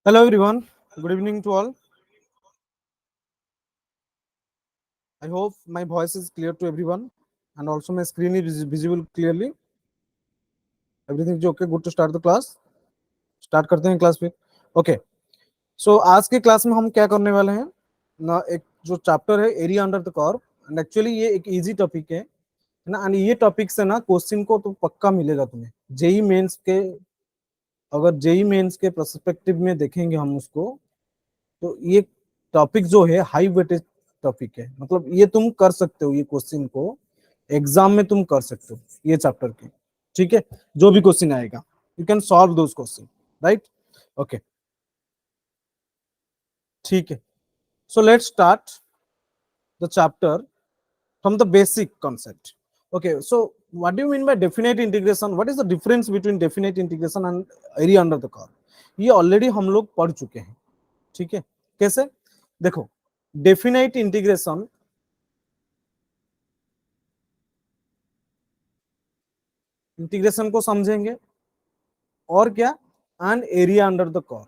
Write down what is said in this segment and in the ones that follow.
Hello everyone, good evening to all. I hope my voice is clear to everyone and also my screen is visible clearly. Everything is okay, good to start the class. Start करते हैं class पे. Okay. So आज के class में हम क्या करने वाले हैं ना, एक जो चैप्टर है area under the curve, and actually ये एक इजी टॉपिक है ना, एंड ये टॉपिक से ना क्वेश्चन को तो पक्का मिलेगा तुम्हें. जेई मेंस के, अगर जेई मेंस के पर्सपेक्टिव में देखेंगे हम उसको, तो ये टॉपिक जो है हाई वेटेज टॉपिक है. मतलब ये तुम कर सकते हो, ये क्वेश्चन को एग्जाम में तुम कर सकते हो ये चैप्टर के. ठीक है, जो भी क्वेश्चन आएगा you can solve those question, right. Okay, ठीक है. So let's start the chapter from the basic concept. Okay, so what do you mean by definite integration? What is the difference between definite integration and area under the curve? ये already हम लोग पढ़ चुके हैं. ठीक है, कैसे? देखो, डेफिनेट इंटीग्रेशन, इंटीग्रेशन को समझेंगे और क्या, and area under the curve.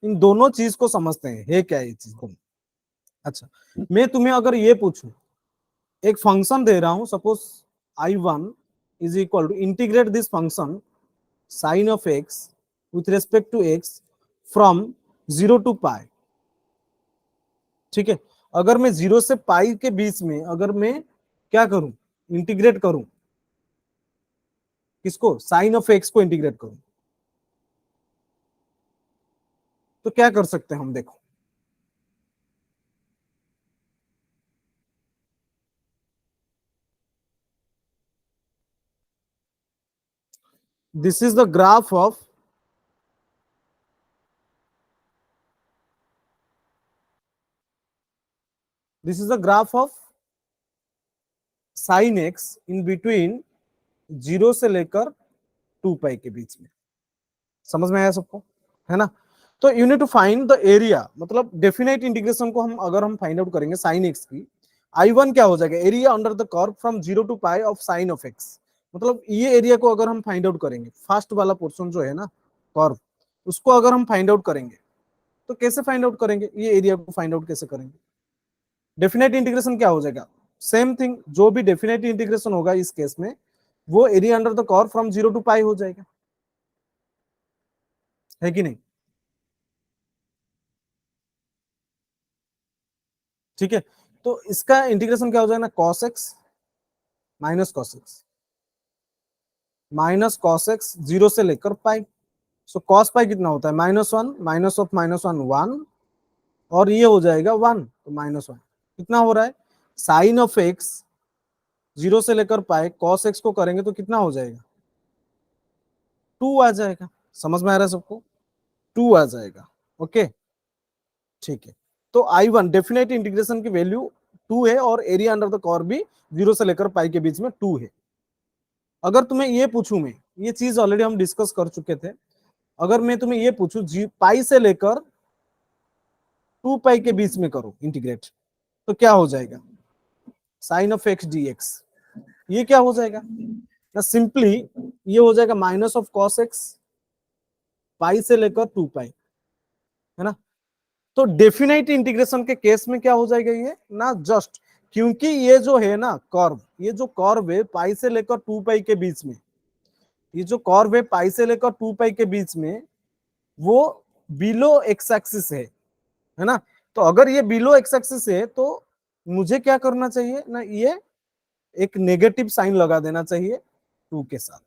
इन दोनों चीज को समझते हैं, है क्या ये चीज को. अच्छा, मैं तुम्हें अगर ये पूछूं, एक फंक्शन दे रहा हूं, suppose I1 is equal to integrate this function sine of x with respect to x from 0 to pi. ठीक है, अगर मैं 0 से पाई के बीच में अगर मैं क्या करूं, इंटीग्रेट करूं, किसको, साइन ऑफ एक्स को इंटीग्रेट करूं, तो क्या कर सकते हैं हम. देखो, this is the graph of sine x in between 0 से लेकर 2 पाई के बीच में. समझ में आया सबको, है ना. तो you need to find the area. मतलब डेफिनेट इंटीग्रेशन को हम अगर हम फाइंड आउट करेंगे साइन एक्स की, I1 क्या हो जाएगा, area under the curve from 0 to pi of sine of x. मतलब ये एरिया को अगर हम फाइंड आउट करेंगे, फर्स्ट वाला पोर्शन जो है ना कर्व, उसको अगर हम फाइंड आउट करेंगे, तो कैसे फाइंड आउट करेंगे, ये एरिया को फाइंड आउट कैसे करेंगे. डेफिनेट इंटीग्रेशन क्या हो जाएगा, सेम थिंग, जो भी डेफिनेट इंटीग्रेशन होगा इस केस में, वो area under the curve from 0 to pi हो जाएगा, है कि नहीं. ठीक है, तो इसका इंटीग्रेशन क्या हो जाएगा ना, cos x minus cos x 0 से लेकर पाई. सो कॉस पाई कितना होता है, -1, माइनस ऑफ -1 1, और ये हो जाएगा 1, तो -1 कितना हो रहा है, साइन ऑफ एक्स 0 से लेकर पाई कॉस एक्स को करेंगे तो कितना हो जाएगा, 2 आ जाएगा. समझ में आ रहा है सबको, 2 आ जाएगा. ओके, ठीक है. तो I1 डेफिनेट इंटीग्रेशन की वैल्यू 2 है और एरिया अंडर द कर्व भी 0 से लेकर पाई के बीच में 2 है. अगर तुम्हें ये पूछूं, मैं ये चीज ऑलरेडी हम डिस्कस कर चुके थे, अगर मैं तुम्हें ये पूछूं पाई से लेकर 2 पाई के बीच में करो इंटीग्रेट, तो क्या हो जाएगा, साइन ऑफ एक्स dx. ये क्या हो जाएगा ना, सिंपली ये हो जाएगा माइनस ऑफ कॉस एक्स पाई से लेकर 2 पाई, है ना. तो डेफिनेट इंटीग्रेशन के केस में क्या हो जाएगा ये ना, जस्ट क्योंकि ये जो है ना कर्व, ये जो कर्व है पाई से लेकर 2 पाई के बीच में, ये जो कर्व है पाई से लेकर 2 पाई के बीच में, वो बिलो एक्स एक्सिस है ना. तो अगर ये बिलो एक्स एक्सिस है तो मुझे क्या करना चाहिए ना, ये एक नेगेटिव साइन लगा देना चाहिए 2 के साथ.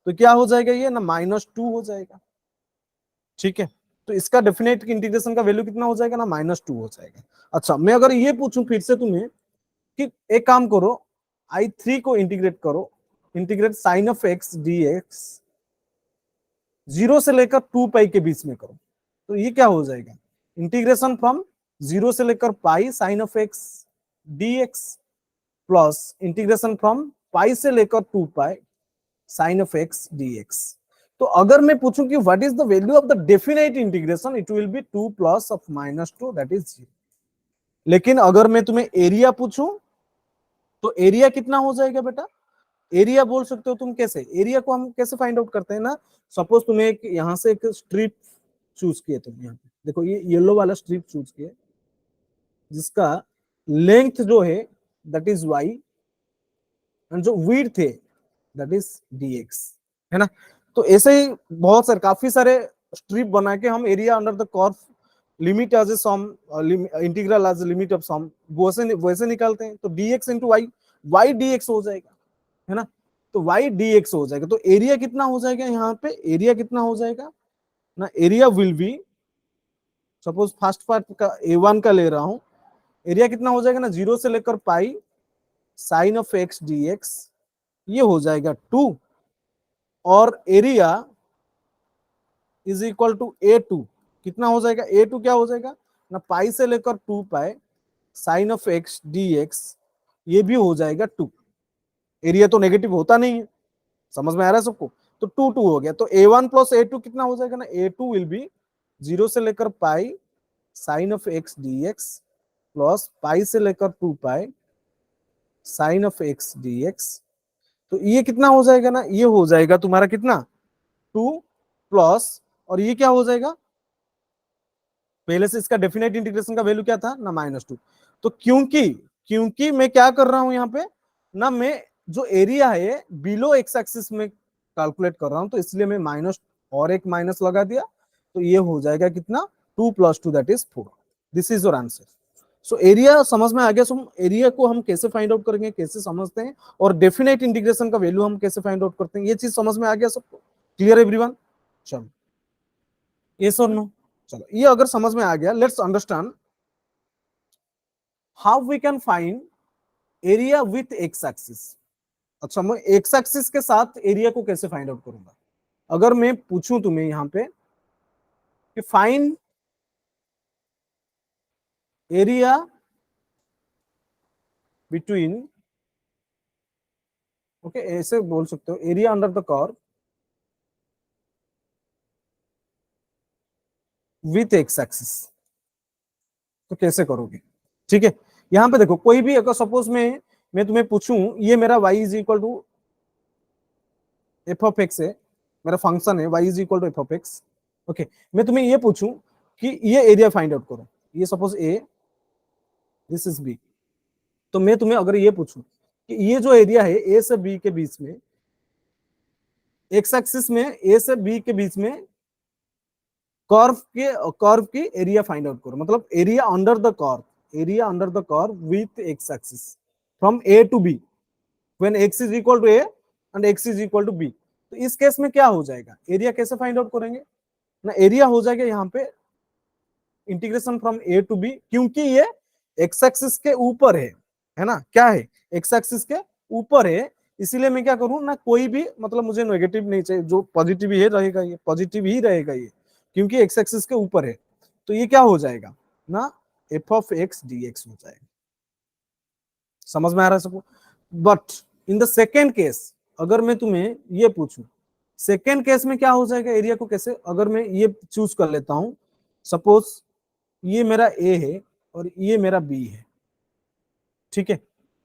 तो क्या हो जाएगा ये ना, -2 हो जाएगा. ठीक है, तो इसका डेफिनेट इंटीग्रेशन का वैल्यू कितना हो जाएगा ना, -2 हो जाएगा. अच्छा, मैं अगर ये पूछूं फिर से तुम्हें कि एक काम करो, I3 को इंटीग्रेट करो, integrate sine of x dx 0 से लेकर 2 पाई के बीच में करो, तो ये क्या हो जाएगा, इंटीग्रेशन फ्रॉम 0 से लेकर pi sine of x dx plus integration from pi से लेकर 2 pi sine of x dx. तो अगर मैं पूछूं कि what is the value of the definite integration, it will be 2 plus of -2, that is 0. लेकिन अगर मैं तुम्हें एरिया पूछूं, तो एरिया कितना हो जाएगा बेटा, एरिया बोल सकते हो तुम। कैसे एरिया को हम कैसे फाइंड आउट करते हैं ना, सपोज तुम्हें एक यहाँ से एक स्ट्रिप चूज किए, तुम यहाँ पे देखो ये येलो वाला स्ट्रिप चूज किए जिसका लेंथ जो है दैट इज वाई एंड जो विड्थ है दैट इज dx, है ना। तो ऐसे ही बहुत सारे काफी सारे स्ट्रिप बना के हम area under the curve limit as a sum, integral as limit of sum, वैसे वैसे निकालते हैं। तो dx into y, y dx हो जाएगा, है ना। तो y dx हो जाएगा। तो एरिया कितना हो जाएगा यहाँ पे, एरिया कितना हो जाएगा ना, area will B, suppose first part का a1 का ले रहा हूं, एरिया कितना हो जाएगा ना, 0 से लेकर pi sine of x dx, ये हो जाएगा 2, और area is equal to a2, कितना हो जाएगा, a2 क्या हो जाएगा ना, पाई से लेकर 2 pi sine of x dx, ये भी हो जाएगा 2। एरिया तो नेगेटिव होता नहीं है, समझ में आ रहा है सबको। तो 2 2 हो गया। तो a1 प्लस a2 कितना हो जाएगा ना, a2 विल बी 0 से लेकर pi sine of x dx plus pi से लेकर 2 pi sine of x dx। तो ये कितना हो जाएगा ना, ये हो जाएगा तुम्हारा कितना, 2 प्लस, और ये क्या हो जाएगा, पहले से इसका डेफिनेट इंटीग्रेशन का वैल्यू क्या था ना, -2। तो क्योंकि क्योंकि मैं क्या कर रहा हूं यहाँ पे ना, मैं जो एरिया है बिलो एक्स एक्सिस में कैलकुलेट कर रहा हूं, तो इसलिए मैं माइनस और एक माइनस लगा दिया। तो ये हो जाएगा कितना, 2 + 2 that is 4। This is your answer. So area समझ में आ गया। सो एरिया को हम कैसे फाइंड आउट करेंगे, कैसे समझते हैं, और डेफिनेट इंटीग्रेशन का वैल्यू हम कैसे फाइंड आउट करते हैं, ये चीज समझ में आ गया सबको। Clear everyone? चलो, यस और नो? चलो, ये अगर समझ में आ गया, let's understand how we can find area with x axis. अच्छा, मैं एक्स एक्सिस के साथ एरिया को कैसे फाइंड आउट करूंगा। अगर मैं पूछूं तुम्हें यहां पे कि फाइंड एरिया बिटवीन, ओके ऐसे बोल सकते हो, area under the curve with x axis, तो कैसे करोगे। ठीक है, यहां पे देखो, कोई भी अगर सपोज मैं तुम्हें पूछूं, ये मेरा y is equal to f of x है, मेरा फंक्शन है y is equal to f of x. Okay, मैं तुम्हें ये पूछूं कि ये एरिया फाइंड आउट करो, ये suppose A, this is B. तो मैं तुम्हें अगर ये पूछूं कि ये जो एरिया है ए से बी के बीच में, एक्स एक्सिस में ए से बी के बीच में कर्व की एरिया फाइंड आउट करो, मतलब area under the curve, area under the curve with x axis from A to B when x is equal to a and x is equal to b। तो इस case में क्या हो जाएगा, area कैसे find out करेंगे ना, area हो जाएगा यहाँ पे integration from a to b, क्योंकि ये x एक्सिस के ऊपर है ना, क्या है, x एक्सिस के ऊपर है। इसीलिए मैं क्या करूं ना, कोई भी मतलब मुझे नेगेटिव नहीं चाहिए, जो पॉजिटिव ही रहेगा, ये पॉजिटिव ही रहेगा ये, क्योंकि x एक्सिस के ऊपर है। तो ये क्या हो जाएगा ना, f ऑफ x dx हो जाएगा। समझ में आ रहा है सबको। But in the second case, अगर मैं तुम्हें ये पूछूं, सेकेंड केस में क्या हो जाएगा, एरिया को कैसे, अगर मैं ये चूज कर लेता हूं, सपोज ये मेरा ए है और ये मेरा बी है, ठीक है।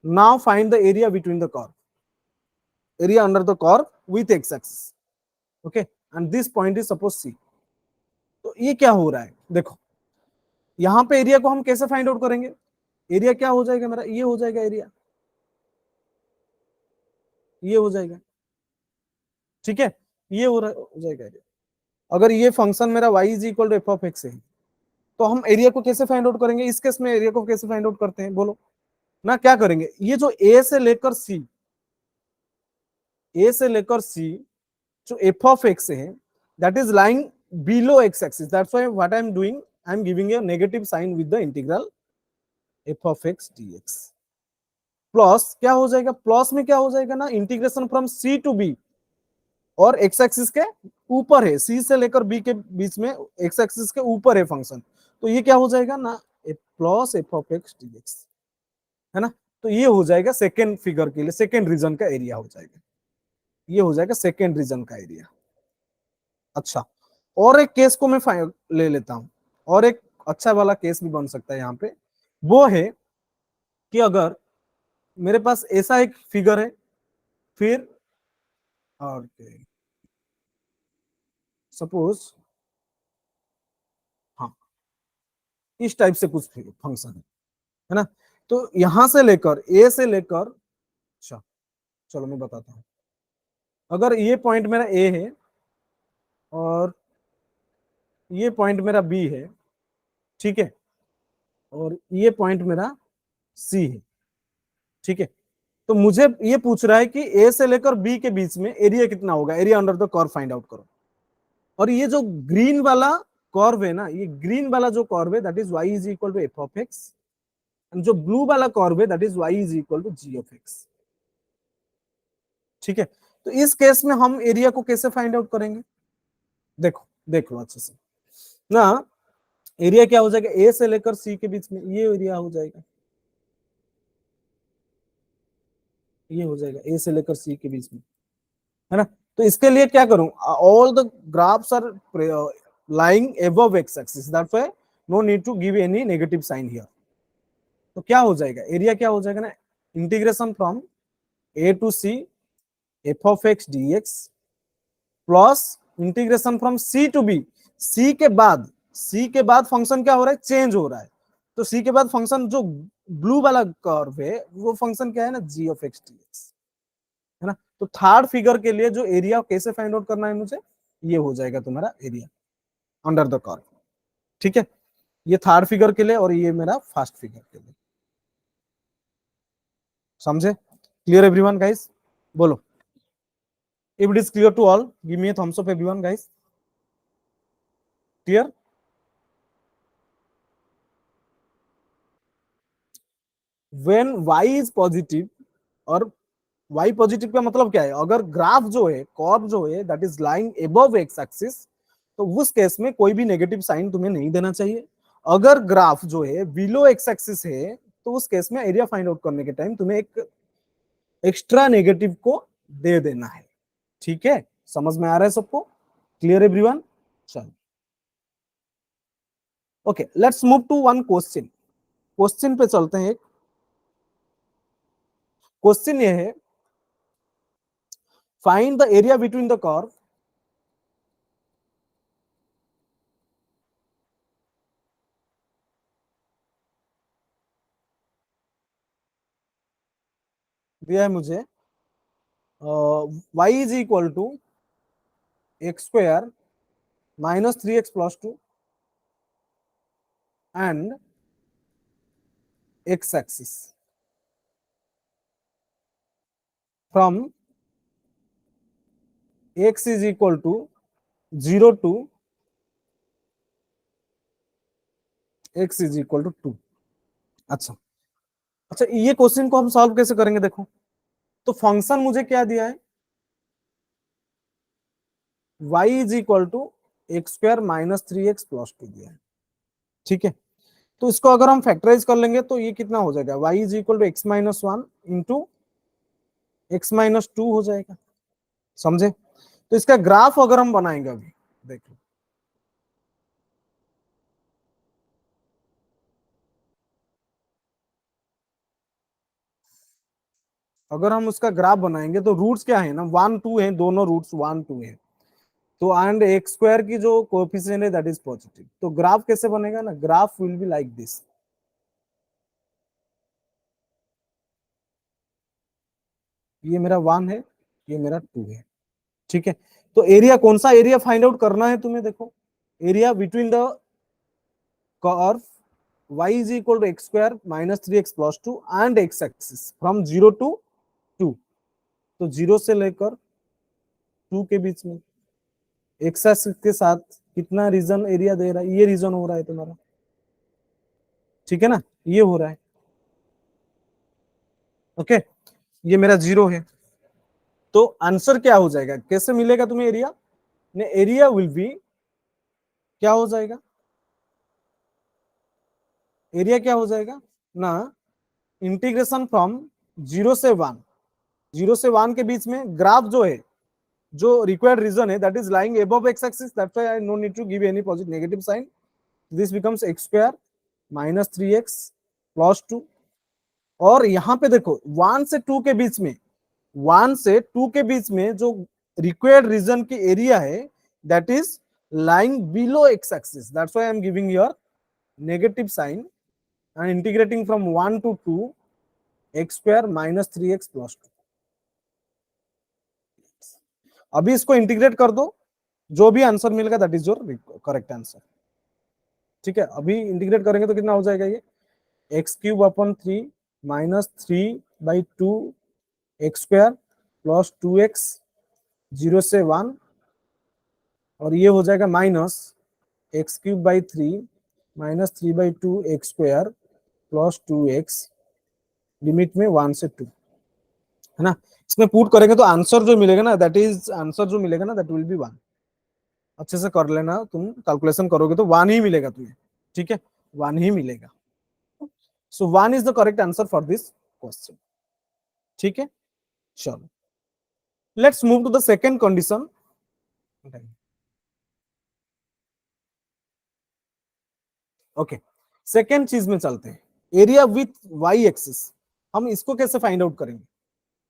Now find the area between the curve, area under the curve with x axis, okay, and this point is suppose C. तो ये क्या हो रहा है, देखो यहां पे एरिया को हम कैसे फाइंड आउट करेंगे, एरिया क्या हो जाएगा मेरा, ये हो जाएगा एरिया, ये हो जाएगा, ठीक है, ये हो जाएगा एरिया। अगर ये फंक्शन मेरा y is equal to f of x है, तो हम एरिया को कैसे फाइंड आउट करेंगे, इस केस में एरिया को कैसे फाइंड आउट करते हैं बोलो ना, क्या करेंगे, ये जो ए से लेकर सी, ए से लेकर सी जो एफ ऑफ एक्स है that is lying below x axis, that's why what I am doing, I am giving a negative sign with the integral f of x dx. Plus क्या हो जाएगा, plus में क्या हो जाएगा ना, integration from C to B, और x axis के ऊपर है, सी से लेकर बी के बीच में एक्स एक्सिस के ऊपर है फंक्शन। तो ये क्या हो जाएगा ना, plus f of x dx, है ना। तो ये हो जाएगा सेकेंड फिगर के लिए, सेकेंड रीजन का एरिया हो जाएगा, ये हो जाएगा सेकेंड रीजन का एरिया। अच्छा, और एक केस को मैं ले लेता हूं, और एक अच्छा वाला केस भी बन सकता है यहाँ पे, वो है कि अगर मेरे पास ऐसा एक फिगर है, फिर और सपोज, हाँ, इस टाइप से कुछ फंक्शन है ना। तो यहां से लेकर ए से लेकर, अच्छा चलो मैं बताता हूं। अगर ये पॉइंट मेरा ए है और ये पॉइंट मेरा बी है, ठीक है, और ये पॉइंट मेरा सी है, ठीक है, तो मुझे ये पूछ रहा है कि ए से लेकर बी के बीच में एरिया कितना होगा, area under the curve find out करो। और ये जो ग्रीन वाला कर्व है ना, ये ग्रीन वाला जो कर्व है that is y is equal to f of x, जो ब्लू वाला कर्व है that is y is equal to g of x, ठीक है। तो इस केस में हम एरिया को कैसे फाइंड आउट करेंगे, देखो देख लो अच्छे से ना। एरिया क्या हो जाएगा, ए से लेकर सी के बीच में ये एरिया हो जाएगा, ये हो जाएगा ए से लेकर सी के बीच में, है ना। तो इसके लिए क्या करूं, all the graphs are lying above x axis, that's why no need to give any negative sign here। तो क्या हो जाएगा, एरिया क्या हो जाएगा ना, integration from A to c f of x d x plus integration from C to b, c के बाद फंक्शन क्या हो रहा है, चेंज हो रहा है। तो सी के बाद फंक्शन जो ब्लू वाला कर्व है वो फंक्शन क्या है ना, g of x d x, है ना। तो थर्ड फिगर के लिए जो एरिया कैसे फाइंड आउट करना है मुझे, ये हो जाएगा तुम्हारा एरिया अंडर द कर्व, ठीक है। ये थर्ड फिगर के लिए और ये मेरा फर्स्ट फिगर के लिए, समझे, क्लियर एवरीवन गाइस, बोलो if it is clear to all, give me a thumbs up everyone guys, clear। when y is positive, और y पॉजिटिव का मतलब क्या है, अगर ग्राफ जो है, कर्व जो है that is lying above x axis, तो उस केस में कोई भी नेगेटिव साइन तुम्हें नहीं देना चाहिए। अगर ग्राफ जो है बिलो एक्स एक्सिस है, तो उस केस में एरिया फाइंड आउट करने के टाइम तुम्हें एक एक्स्ट्रा नेगेटिव को दे देना है, ठीक है। समझ में आ रहा है सबको, क्लियर एवरीवन, चलो okay, let's move to one question. Question पे चलते हैं। एक क्वेश्चन ये है, find the area between the curve दिया है मुझे, y is equal to x square minus 3x plus 2 and x axis from x is equal to 0 to x is equal to 2। अच्छा अच्छा, ये क्वेश्चन को हम सॉल्व कैसे करेंगे, देखो तो फंक्शन मुझे क्या दिया है, y is equal to x square minus 3x plus 2 दिया है, ठीक है। तो इसको अगर हम फैक्टराइज कर लेंगे तो ये कितना हो जाएगा, y is equal to x minus 1 into x minus 2 हो जाएगा, समझे। तो इसका ग्राफ अगर हम बनाएंगे अभी, देखो अगर हम उसका ग्राफ बनाएंगे तो रूट्स क्या है ना, 1 2 है, दोनों रूट्स 1 2 है। तो एंड एक्स स्क्वायर की जो कोएफिशिएंट है दैट इज पॉजिटिव, तो ग्राफ कैसे बनेगा ना, graph will be like this, ये मेरा 1 है, ये मेरा 2 है, ठीक है। तो एरिया कौन सा एरिया फाइंड आउट करना है तुम्हें, देखो area between the curve y is equal to x square minus 3x plus 2 and x axis from 0 to 2। तो 0 से लेकर 2 के बीच में x एक्सिस के साथ कितना रीजन एरिया दे रहा है, ये रीजन हो रहा है तुम्हारा, ठीक है ना, ये हो रहा है, ओके। ये मेरा 0 है। तो आंसर क्या हो जाएगा, कैसे मिलेगा तुम्हें एरिया ने, एरिया विल बी क्या हो जाएगा, एरिया क्या हो जाएगा ना, इंटीग्रेशन फ्रॉम 0 से 1, 0 से 1 के बीच में ग्राफ जो है, जो रिक्वायर्ड रीजन है that is lying above x axis, that's why I no need to give any positive negative sign, this becomes x square minus 3x plus 2। और यहां पे देखो 1 से 2 के बीच में 1 से 2 के बीच में जो रिक्वायर्ड रीजन की एरिया है that is lying below x axis, that's why I am giving your negative sign and integrating from 1 to 2 x square minus 3x plus 2। अभी इसको इंटीग्रेट कर दो, जो भी आंसर मिलेगा that is your correct answer. ठीक है, अभी इंटीग्रेट करेंगे तो कितना हो जाएगा, ये एक्स क्यूब अपन 3 minus 3/2 x square plus 2x 0 से 1, और ये हो जाएगा minus x cube by 3 minus 3/2 x square plus 2x limit में 1 से 2, है ना। इसमें पुट करेंगे तो आंसर जो मिलेगा ना दैट इज आंसर जो मिलेगा ना दैट विल बी 1। अच्छे से कर लेना, तुम कैलकुलेशन करोगे तो 1 ही मिलेगा तुम्हें। ठीक है, 1 ही मिलेगा। So 1 is the correct answer for this question. ठीक है, चलो let's move to the second condition. Okay, second चीज में चलते हैं, एरिया विथ वाई एक्सिस। हम इसको कैसे फाइंड आउट करेंगे,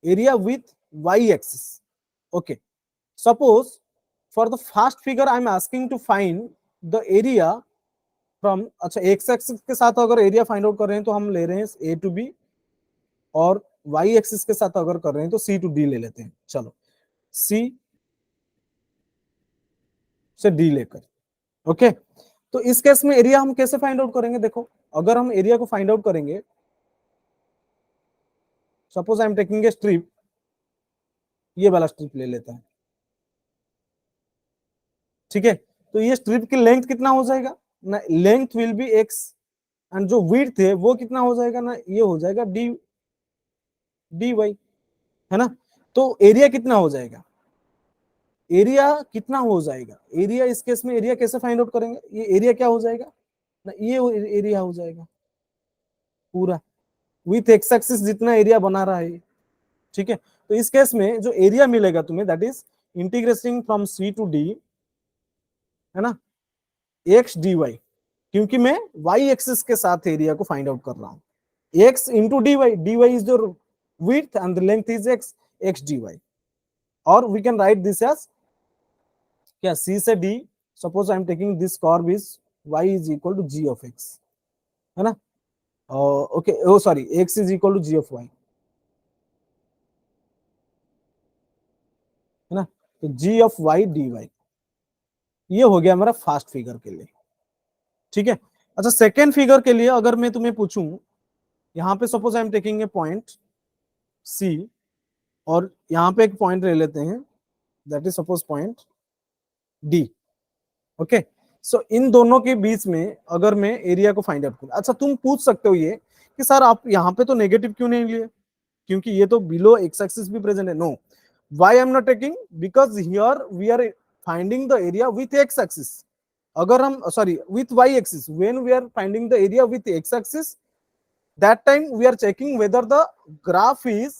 area with y axis. Okay, suppose for the first figure I am asking to find the area from, अच्छा x axis के साथ अगर एरिया फाइंड आउट कर रहे हैं तो हम ले रहे हैं ए टू बी, और वाई एक्सिस के साथ अगर कर रहे हैं तो सी टू डी ले लेते हैं। चलो सी से डी लेकर। ओके, तो इस केस में एरिया हम कैसे फाइंड आउट करेंगे, देखो अगर हम एरिया को फाइंड आउट करेंगे, suppose I am taking A strip, ये वाला स्ट्रिप ले लेता है। ठीक है, तो ये स्ट्रिप की लेंथ कितना हो जाएगा ना, length will be x, and जो विड्थ है वो कितना हो जाएगा ना, ये हो जाएगा डी डी वाई, है ना। तो एरिया कितना हो जाएगा, एरिया कितना हो जाएगा, एरिया इस केस में एरिया कैसे फाइंड आउट करेंगे, ये एरिया क्या हो जाएगा ना, ये एरिया हो जाएगा पूरा विथ एक्स एक्सिस जितना एरिया बना रहा है। ठीक है, तो इस केस में जो एरिया मिलेगा तुम्हें that is integrating from C to d, है ना, एक्स डी वाई, क्योंकि मैं वाई एक्सिस के साथ एरिया को फाइंड आउट कर रहा हूं, x into d y is your width and the length is x, x dy, or we can write this as क्या c से d, suppose I am taking this curve is y is equal to g of x, है ना, okay oh sorry x is equal to g of y, है ना, तो g of y dy, ये हो गया हमारा फर्स्ट फिगर के लिए। ठीक है, अच्छा सेकेंड फिगर के लिए अगर मैं तुम्हें पूछूं, यहां पे suppose I am taking a point C, और यहां पे एक पॉइंट ले लेते हैं that is suppose point D. Okay, so इन दोनों के बीच में अगर मैं एरिया को फाइंड आउट करूं, अच्छा तुम पूछ सकते हो ये कि सर आप यहाँ पे तो नेगेटिव क्यों नहीं लिए, क्योंकि ये तो बिलो एक्स एक्सिस भी प्रेजेंट है। No, why I am not taking, because here we are finding the area with x axis, अगर हम sorry with y axis, when we are finding the area with x axis that time we are checking whether the graph is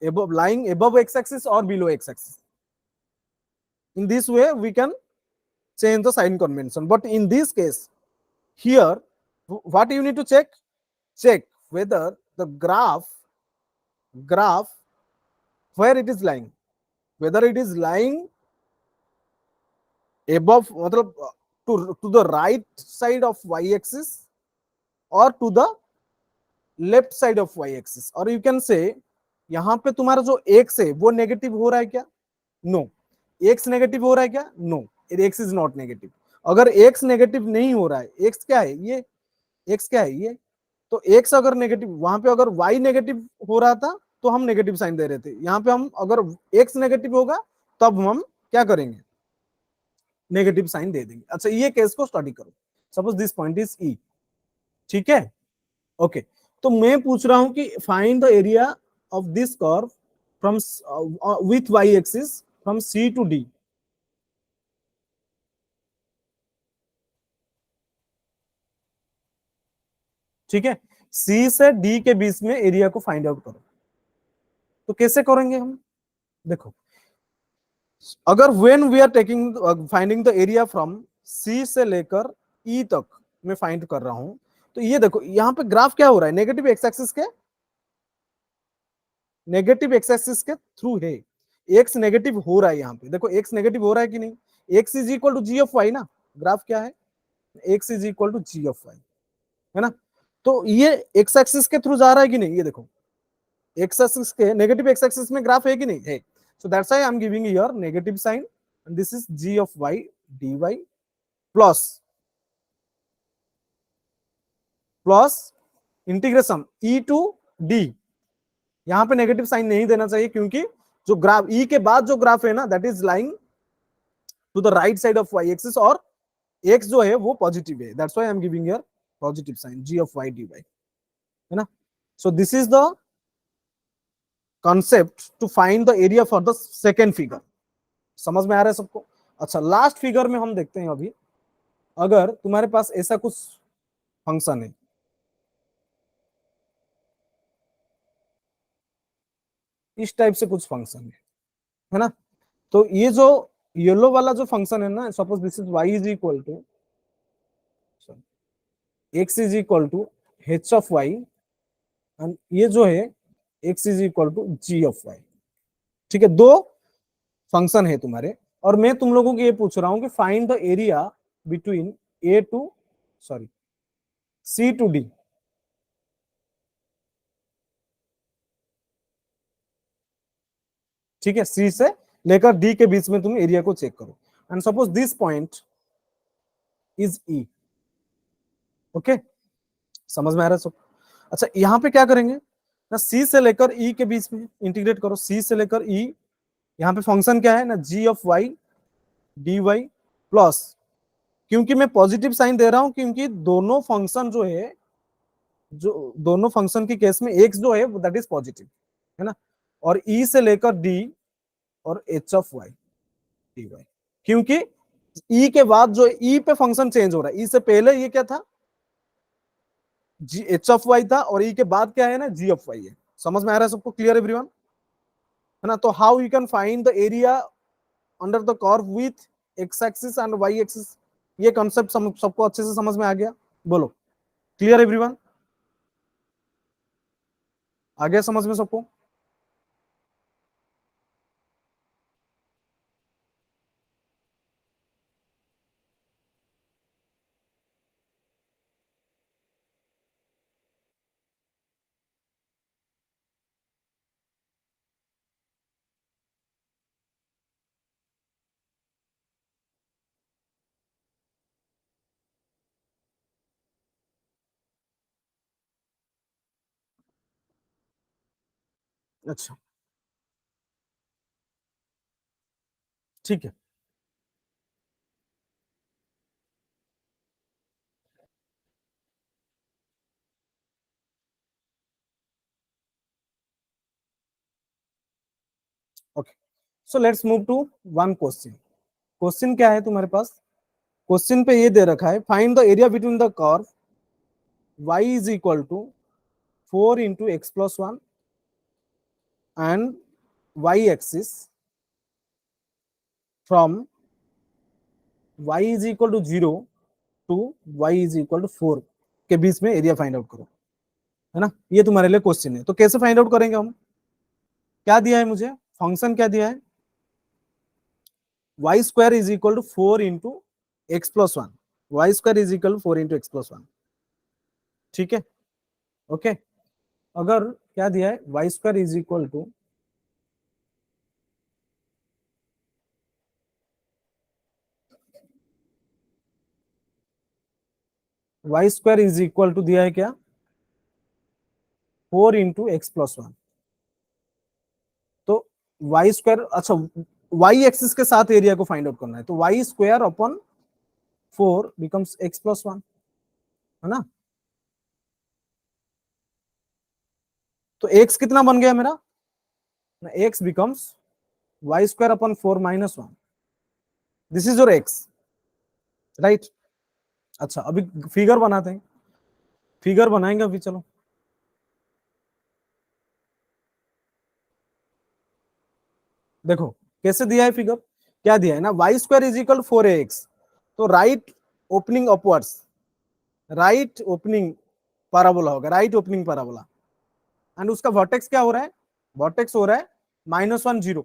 above, lying above x axis or below x axis. In this way we can change the sign convention, but in this case here what you need to check whether the graph where it is lying, whether it is lying above matlab to the right side of y axis or to the left side of y axis, और you can say यहां पे तुम्हारा जो x है वो negative हो रहा है क्या, नो, एक्स नेगेटिव हो रहा है क्या, no, x is not negative. अगर एक्स नेगेटिव नहीं हो रहा है, एक्स क्या है ये, एक्स क्या है ये, तो एक्स अगर नेगेटिव, वहां पे अगर वाई नेगेटिव हो रहा था तो हम नेगेटिव साइन दे रहे थे, यहाँ पे हम अगर एक्स नेगेटिव होगा तब हम क्या करेंगे, नेगेटिव साइन दे देंगे। अच्छा ये केस को स्टडी करो, suppose this point is e. ठीक है, ओके, तो मैं पूछ रहा हूं कि find the area of this curve from with y axis from C to d. ठीक है, सी से डी के बीच में एरिया को फाइंड आउट करो, तो कैसे करेंगे हम, देखो अगर when we are taking finding the area from C से लेकर ई तक मैं फाइंड कर रहा हूं, तो ये देखो यहाँ पे ग्राफ क्या हो रहा है, नेगेटिव एक्स एक्सिस के नेगेटिव एक्स एक्सिस के थ्रू है, एक्स नेगेटिव हो रहा है यहाँ पे, देखो एक्स नेगेटिव हो रहा है कि नहीं, x is equal to g of y ना, ग्राफ क्या है, x is equal to g of y, है ना। तो ये एक्स एक्सिस के थ्रू जा रहा है कि नहीं, ये देखो एक्स एक्सिस के, नेगेटिव एक्स एक्सिस में ग्राफ है कि नहीं है, so that's why I am giving your negative sign and this is g of y d y plus plus integration e to d, यहां पे नेगेटिव साइन नहीं देना चाहिए क्योंकि जो ग्राफ ई के बाद जो ग्राफ है ना that is lying to the right side of y axis, और एक्स जो है वो पॉजिटिव है, that's why I am giving here positive sign g of y d y, है ना। So this is the concept to find the area for the second figure, समझ में आ रहा है सबको। अच्छा लास्ट फिगर में हम देखते हैं अभी, अगर तुम्हारे पास ऐसा कुछ फंक्शन है, इस टाइप से कुछ फंक्शन है ना, तो ये जो येलो वाला जो फंक्शन है ना, suppose this is y is equal to x is equal to h of y, and ये जो है x is equal to g of y, ठीक है, दो फंक्शन है तुम्हारे, और मैं तुम लोगों को ये पूछ रहा हूं कि find the area between a to sorry c to d, ठीक है, सी से लेकर डी के बीच में तुम एरिया को चेक करो, and suppose this point is E, okay, समझ में आ रहा है सब। अच्छा यहाँ पे क्या करेंगे ना, सी से लेकर ई के बीच में इंटीग्रेट करो, सी से लेकर ई, यहाँ पे फंक्शन क्या है ना, g of y d y plus, क्योंकि मैं पॉजिटिव साइन दे रहा हूं क्योंकि दोनों फंक्शन जो है, जो दोनों फंक्शन की केस में एक्स जो है दैट इज पॉजिटिव, है ना, और ई से लेकर डी और h of y d y, क्योंकि ई के बाद जो ई पे फंक्शन चेंज हो रहा है, ई से पहले ये क्या था, जी एच ऑफ वाई था, और ई के बाद क्या है ना, जी ऑफ वाई है, समझ में आ रहा है सबको, क्लियर एवरीवन, है ना। तो how you can find the area under the curve with x axis and y axis, ये कॉन्सेप्ट सबको अच्छे से समझ में आ गया, बोलो क्लियर एवरीवन, आ गया समझ में सबको। अच्छा ठीक है, okay, so let's move to one question. Question क्या है तुम्हारे पास, क्वेश्चन पे ये दे रखा है, find the area between the curve y is equal to 4 into x plus one and y axis from y is equal to 0 to y is equal to 4 के बीच में एरिया फाइंड आउट करो, है ना, ये तुम्हारे लिए क्वेश्चन है। तो कैसे फाइंड आउट करेंगे हम, क्या दिया है मुझे, फंक्शन क्या दिया है, y square is equal to 4 into x plus one, y square is equal to 4 into x plus one, ठीक है, ओके। अगर क्या दिया है, y square is equal to y square is equal to दिया है क्या, 4 इंटू एक्स प्लस वन, तो वाई स्क्वायर, अच्छा वाई एक्सिस के साथ एरिया को फाइंड आउट करना है, तो y square upon 4 becomes x plus one, है ना। तो एक्स कितना बन गया मेरा, x becomes y square upon 4 minus one, this is your x, right. अच्छा अभी फिगर बनाते हैं, फिगर बनाएंगे अभी, चलो देखो कैसे दिया है फिगर, क्या दिया है ना, y square is equal 4 x, तो right opening upwards, right opening parabola होगा, राइट ओपनिंग पैराबोला, एंड उसका वर्टेक्स क्या हो रहा है, वर्टेक्स हो रहा है -1 0,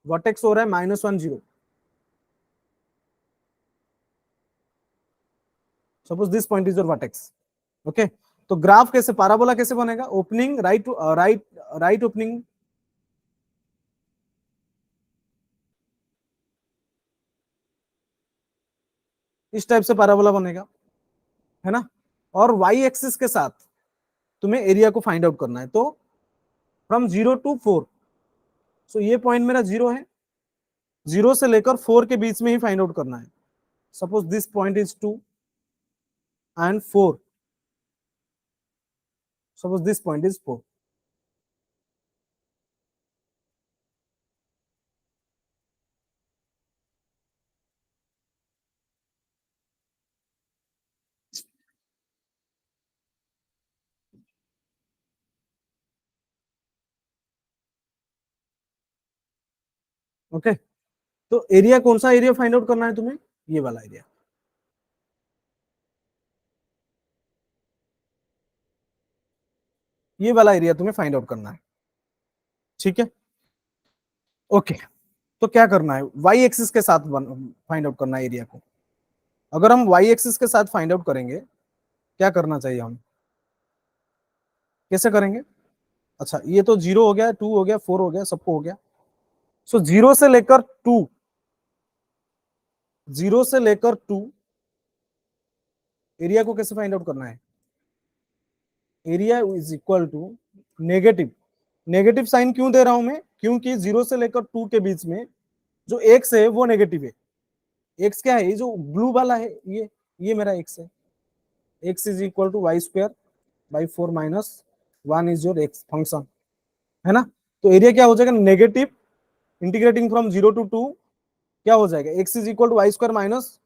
वर्टेक्स हो रहा है -1 0। Suppose this point is your vertex. Okay, तो ग्राफ कैसे, पैराबोला कैसे बनेगा? Opening right right right opening, इस टाइप से पैराबोला बनेगा, है ना। और वाई एक्सिस के साथ तुम्हें एरिया को फाइंड आउट करना है, तो फ्रॉम 0 to 4, सो ये पॉइंट मेरा 0 है, 0 से लेकर 4 के बीच में ही फाइंड आउट करना है। Suppose this point is 2 and 4, suppose this point is 4। Okay, तो एरिया कौन सा एरिया फाइंड आउट करना है तुम्हें? ये वाला एरिया, ये वाला एरिया तुम्हें फाइंड आउट करना है, ठीक है। ओके, तो क्या करना है, वाई एक्सिस के साथ फाइंड आउट करना है एरिया को। अगर हम वाई एक्सिस के साथ फाइंड आउट करेंगे, क्या करना चाहिए, हम कैसे करेंगे? अच्छा, ये तो 0 हो गया, 2 हो गया, 4 हो गया, सबको हो गया। सो 0 से लेकर 2, 0 से लेकर 2 एरिया को कैसे फाइंड आउट करना है? Area is equal to negative, negative sign क्यों दे रहा हूं मैं? क्योंकि 0 से लेकर 2 के बीच में जो एक्स है वो नेगेटिव है। एक्स क्या है? ये जो ब्लू वाला है, ये मेरा एक्स है। X is equal to y square by 4 minus 1 is your x function, है ना। तो एरिया क्या हो जाएगा? नेगेटिव, इंटीग्रेटिंग फ्रॉम 0 to 2, क्या हो जाएगा? X is equal to y square minus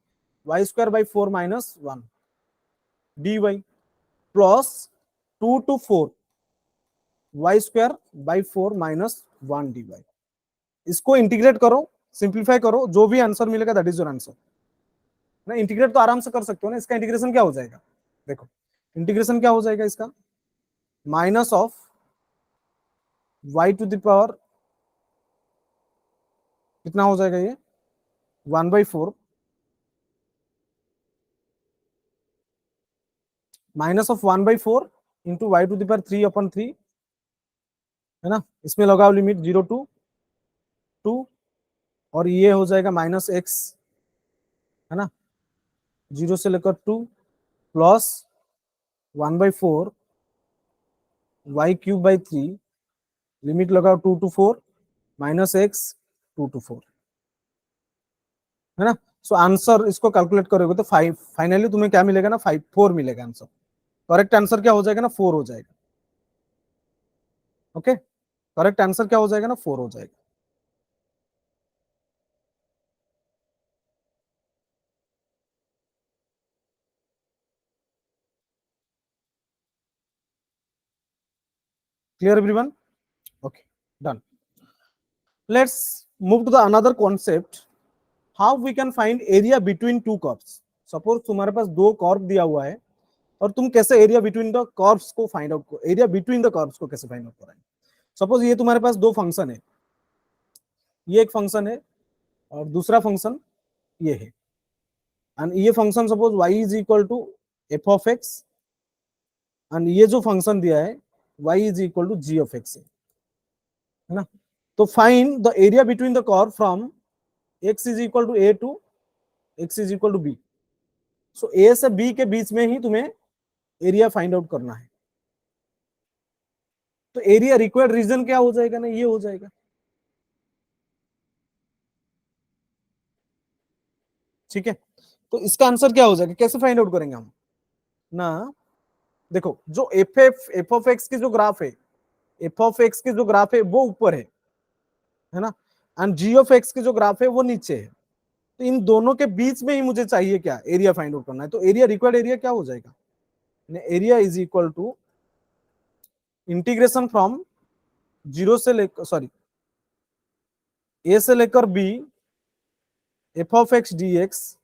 y square by 4 minus 1 d y plus 2 to 4 y square by 4 minus 1 d y. इसको इंटीग्रेट करो, सिंप्लीफाई करो, जो भी आंसर मिलेगा दैट इज योर आंसर ना। इंटीग्रेट तो आराम से कर सकते हो ना। इसका इंटीग्रेशन क्या हो जाएगा? देखो, इंटीग्रेशन क्या हो जाएगा इसका? Minus of y to the power, कितना हो जाएगा ये? 1/4 minus of 1/4 into y to the power 3/3, है ना। इसमें लगाओ लिमिट 0 to 2, और ये हो जाएगा -x, है ना, 0 से लेकर 2 प्लस 1/4 y³/3, लिमिट लगाओ 2 to 4 -x 2 to 4, है ना। सो आंसर इसको कैलकुलेट करोगे तो 5, फाइनली तुम्हें क्या मिलेगा ना? 4 मिलेगा आंसर। करेक्ट आंसर क्या हो जाएगा ना? 4 हो जाएगा। ओके, करेक्ट आंसर क्या हो जाएगा ना? 4 हो जाएगा। Clear everyone? Okay, done. Let's move to the another concept, how we can find area between two curves. Suppose तुम्हारे पास दो कर्व दिया हुआ है, और तुम कैसे एरिया बिटवीन द कर्व्स को find out, area between the curves को कैसे फाइंड आउट कराएंगे? सपोज ये तुम्हारे पास दो फंक्शन है, ये एक फंक्शन है और दूसरा फंक्शन ये है, एंड ये function suppose y is equal to f of x, and ये जो फंक्शन दिया है y is equal to g of x है ना। तो find the area between the curve from x is equal to a to x is equal to b। So a से b के बीच में ही तुम्हें एरिया फाइंड आउट करना है। तो एरिया रिक्वायर्ड रीजन क्या हो जाएगा ना? ये हो जाएगा, ठीक है। तो इसका आंसर क्या हो जाएगा? कैसे फाइंड आउट करेंगे हम ना? देखो, जो एफ ऑफ एक्स की जो ग्राफ है, एफ ऑफ एक्स की जो ग्राफ है वो ऊपर है ना, एंड जी ऑफ एक्स की जो ग्राफ है वो नीचे है। तो इन दोनों के बीच में ही मुझे चाहिए क्या? एरिया फाइंड आउट करना है। तो एरिया, रिक्वायर्ड एरिया क्या हो जाएगा? Area is equal to integration from 0 से लेकर, सॉरी, ए से लेकर b f of x d x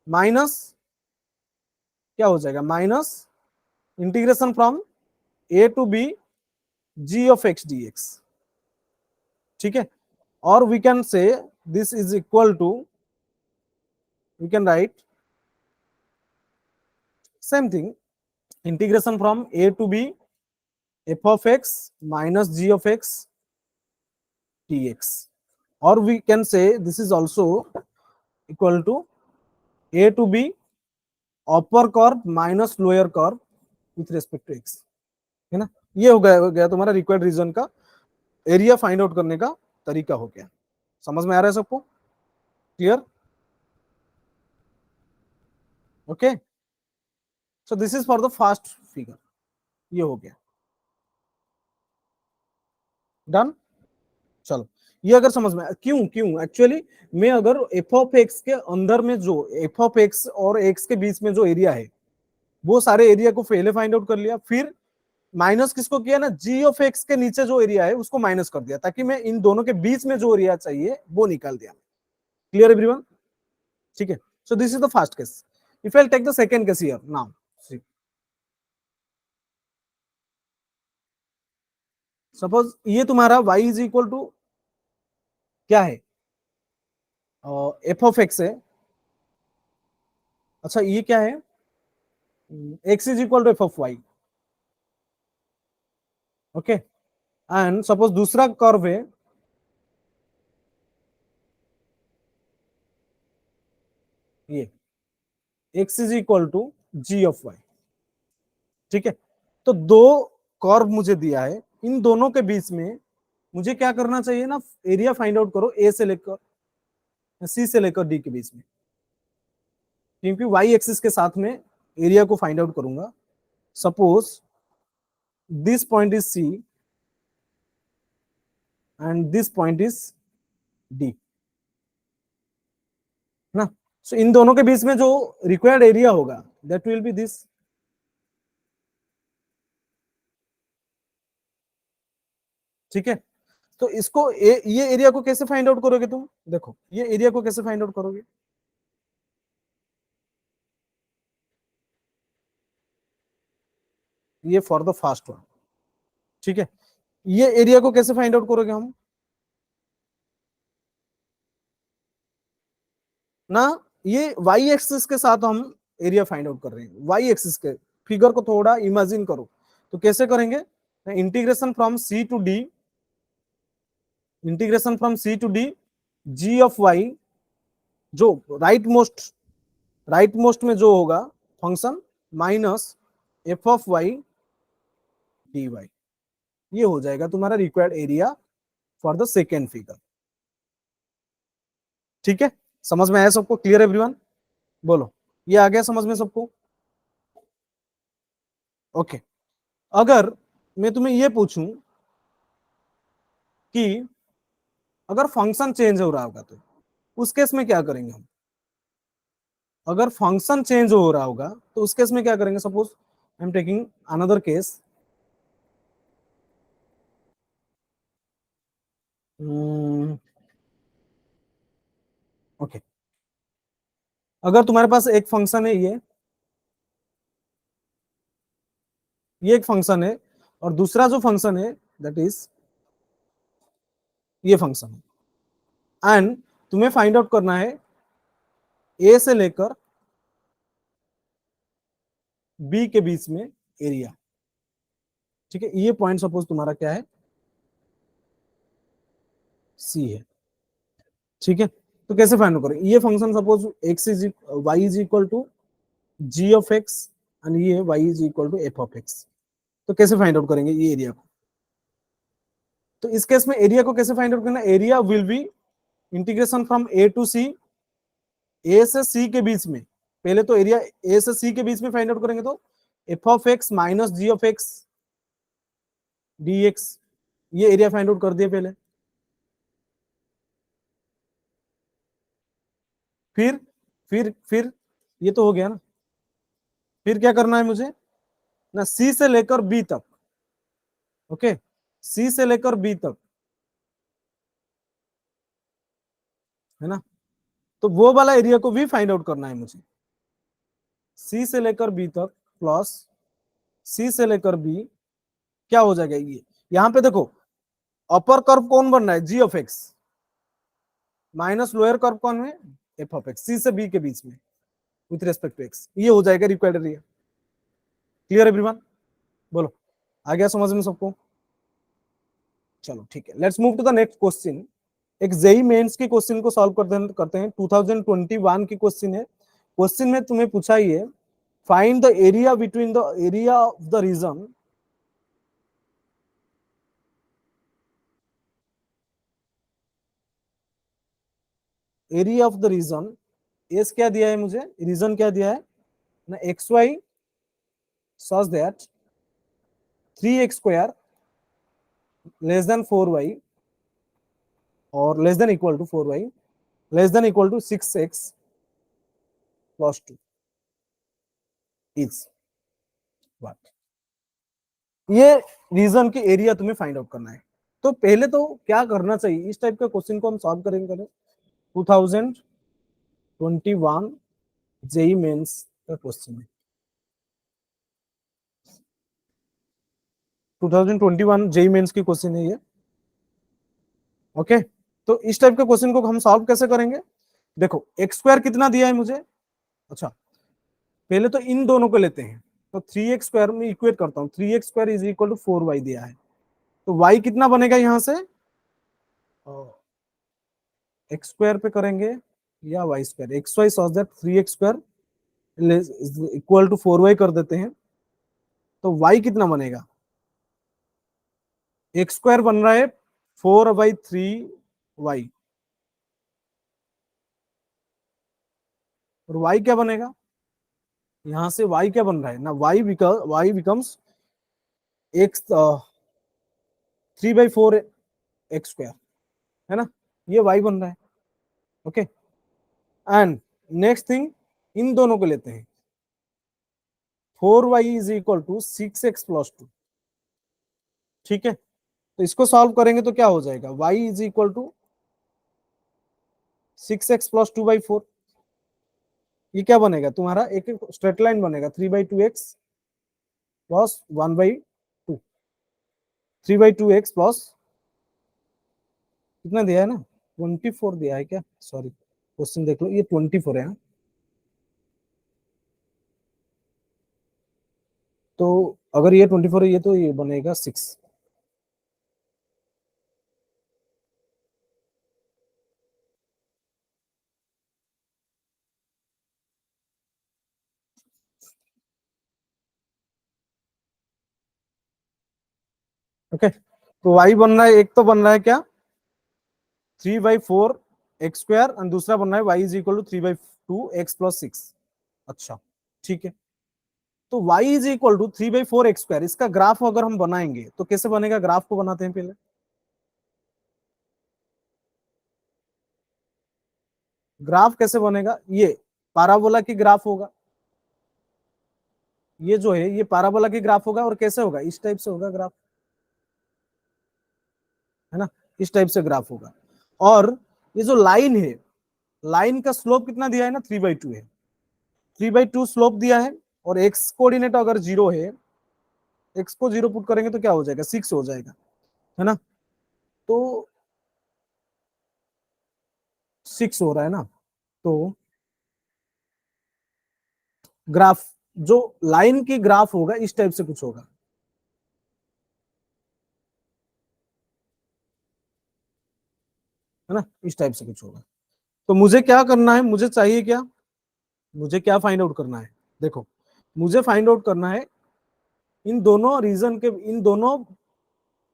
minus, क्या हो जाएगा? Minus integration from A to b g of x d x, ठीक है। और we can say this is equal to, we can write same thing, integration from A to b f of x minus g of x d x, और we can say this is also equal to a to b upper curve minus lower curve with respect to x, है ना। ये हो गया तुम्हारा required region का area find out करने का तरीका हो गया। समझ में आ रहा है सबको? Clear? Okay, so this is for the first figure, ये हो गया डन। चलो, ये अगर समझ में, क्यों क्यों एक्चुअली मैं अगर एफ ऑफ एक्स के अंदर में जो एफ ऑफ एक्स और एक्स के बीच में जो एरिया है वो सारे एरिया को पहले फाइंड आउट कर लिया, फिर माइनस किसको किया ना, जी ऑफ एक्स के नीचे जो एरिया है उसको माइनस कर दिया, ताकि मैं इन दोनों के बीच में जो एरिया चाहिए वो निकाल दिया। Clear everyone? ठीक है, so this is the first case. If I take the second case here now, suppose ये तुम्हारा y इज इक्वल टू क्या है, एफ ऑफ एक्स है। अच्छा ये क्या है, x is equal to f of y, okay. And suppose दूसरा कर्व है, ये x is equal to g of y, ठीक है। तो दो कर्व मुझे दिया है, इन दोनों के बीच में मुझे क्या करना चाहिए ना, एरिया फाइंड आउट करो ए से लेकर सी से लेकर डी के बीच में, क्योंकि वाई एक्सिस के साथ में एरिया को फाइंड आउट करूंगा। Suppose this point is c and this point is d, ना। सो इन दोनों के बीच में जो रिक्वायर्ड एरिया होगा दैट विल बी दिस, ठीक है। तो इसको ये एरिया को कैसे फाइंड आउट करोगे तुम, देखो ये एरिया को कैसे फाइंड आउट करोगे, ये फॉर द फर्स्ट वन, ठीक है। ये एरिया को कैसे फाइंड आउट करोगे हम ना, ये वाई एक्सिस के साथ हम एरिया फाइंड आउट कर रहे हैं, वाई एक्सिस के फिगर को थोड़ा इमेजिन करो, तो कैसे करेंगे, integration from C to d, integration from C to d g of y, जो राइट मोस्ट में जो होगा function minus f of y d y, ये हो जाएगा तुम्हारा required area for the second figure, ठीक है। समझ में आया सबको? Clear everyone? बोलो, ये आ गया समझ में सबको? ओके, अगर मैं तुम्हें ये पूछूं कि अगर फंक्शन चेंज हो रहा होगा तो उस केस में क्या करेंगे हम, अगर फंक्शन चेंज हो रहा होगा तो उस केस में क्या करेंगे, suppose I am taking another case, okay. अगर तुम्हारे पास एक फंक्शन है, ये एक फंक्शन है, और दूसरा जो फंक्शन है दैट इज ये फंक्शन है, एंड तुम्हें फाइंड आउट करना है ए से लेकर बी के बीच में एरिया, ठीक है। ये पॉइंट सपोज तुम्हारा क्या है, सी है, ठीक है। तो कैसे फाइंड आउट करें, ये function suppose x is y is equal to g of x and ये y is equal to f of x, तो कैसे फाइंड आउट करेंगे ये एरिया को, तो इस केस में एरिया को कैसे फाइंड आउट करना, area will be integration from A to C, A से सी के बीच में, पहले तो एरिया ए से सी के बीच में फाइंड आउट करेंगे, तो f of x minus g of x d x, ये एरिया फाइंड आउट कर दिए पहले। फिर ये तो हो गया ना, फिर क्या करना है मुझे ना, सी से लेकर बी तक, ओके, सी से लेकर बी तक, है ना। तो वो वाला एरिया को भी फाइंड आउट करना है मुझे, सी से लेकर बी तक प्लस सी से लेकर बी, क्या हो जाएगा यहाँ पे देखो अपर कर्व कौन बन रहा है, g of x, minus lower curve कौन है, एफ ऑफ एक्स, सी से बी के बीच में विथ रेस्पेक्ट टू एक्स, ये हो जाएगा रिक्वायर्ड एरिया। क्लियर एवरीवन, बोलो आ गया समझ में सबको? चलो ठीक है, let's move to the next question. एक जेई मेंस की क्वेश्चन को सॉल्व करते हैं 2021 की क्वेश्चन है। क्वेश्चन में तुम्हें पूछा ही है, find the area between the area of the region, area of the region, S क्या दिया है मुझे, रीजन क्या दिया है ना, x y such that 3x square less than 4y और less than equal to 4y less than equal to 6x plus 2 is what, ये रीजन की एरिया तुम्हें फाइंड आउट करना है। तो पहले तो क्या करना चाहिए, इस टाइप का क्वेश्चन को हम सॉल्व करेंगे 2021 जेई मेंस का क्वेश्चन है, 2021 जेई मेंस की क्वेश्चन है ये। ओके, तो इस टाइप के क्वेश्चन को हम सॉल्व कैसे करेंगे, देखो एक्स स्क्वायर कितना दिया है मुझे, अच्छा पहले तो इन दोनों को लेते हैं, तो 3x स्क्वायर में इक्वेट करता हूँ, 3x square is equal to 4y दिया है, तो y कितना बनेगा यहाँ से, एक्स स्क्वायर पे करेंगे या y square, x y such that 3x square equal to 4y कर देते हैं, तो y कितना बनेगा, एक्स स्क्वायर बन रहा है 4/3y और y क्या बनेगा, यहां से y क्या बन रहा है ना, y becomes x 3/4 x square, है ना, ये y बन रहा है। ओके, एंड नेक्स्ट थिंग, इन दोनों को लेते हैं, 4y is equal to 6x plus 2, ठीक है, तो इसको सॉल्व करेंगे तो क्या हो जाएगा, y is equal to 6x+2/4, ये क्या बनेगा तुम्हारा, एक स्ट्रेट लाइन बनेगा, 3/2x प्लस 1/2, 3/2x प्लस कितना दिया है ना, 24 दिया है क्या, सॉरी क्वेश्चन देख लो, ये 24 है ना? तो अगर ये 24 है, ये तो ये बनेगा 6, ओके, तो y बन रहा है, एक तो बन रहा है क्या 3/4 x स्क्वायर और दूसरा बन रहा है y is equal to 3/2x+6, अच्छा ठीक है, तो y is equal to 3/4 x square, इसका ग्राफ अगर हम बनाएंगे तो कैसे बनेगा, ग्राफ को बनाते हैं पहले, ग्राफ कैसे बनेगा, ये पाराबोला की ग्राफ होगा, ये जो है ये पाराबोला की ग्राफ होगा, और कैसे होगा, इस टाइप से होगा ग्राफ, है ना, इस टाइप से ग्राफ होगा, और ये जो लाइन है, लाइन का स्लोप कितना दिया है ना, 3/2 है, 3/2 स्लोप दिया है, और एक्स कोऑर्डिनेट अगर 0 है, एक्स को 0 पुट करेंगे तो क्या हो जाएगा, 6 हो जाएगा, है ना, तो 6 हो रहा है ना, तो ग्राफ जो लाइन की ग्राफ होगा इस टाइप से कुछ होगा, है ना, इस टाइप से कुछ होगा, तो मुझे क्या करना है, मुझे चाहिए क्या, मुझे क्या फाइंड आउट करना है, देखो मुझे फाइंड आउट करना है इन दोनों रीजन के, इन दोनों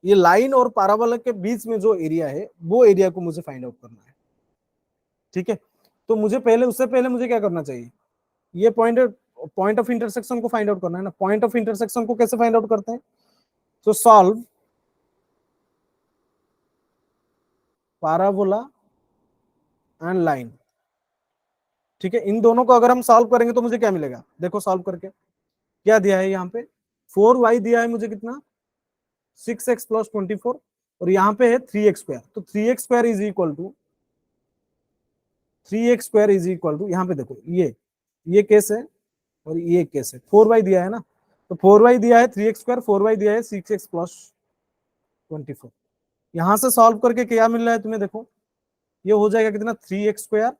ये लाइन और पाराबोला के बीच में जो एरिया है वो एरिया को मुझे फाइंड आउट करना है, ठीक है, तो मुझे पहले, उससे पहले मुझे क्या करना चाहिए, ये पॉइंट ऑफ इंटरसेक्शन को फाइंड आउट करना है ना, पॉइंट ऑफ इंटरसेक्शन को कैसे फाइंड आउट करते हैं, तो सॉल्व पाराबोला एंड लाइन, ठीक है, इन दोनों को अगर हम सॉल्व करेंगे तो मुझे क्या मिलेगा, देखो सॉल्व करके क्या दिया है यहाँ पे, 4y दिया है मुझे कितना, 6x+24, और यहाँ पे है 3x स्क्वायर, तो 3x square is equal to 3x square is equal to, यहाँ पे देखो ये केस है और ये केस है, 4y दिया है ना, तो 4y दिया है 3x स्क्वायर, 4y दिया है 6x प्लस 24। यहां से सॉल्व करके क्या मिल रहा है तुम्हें, देखो ये हो जाएगा कितना, 3x²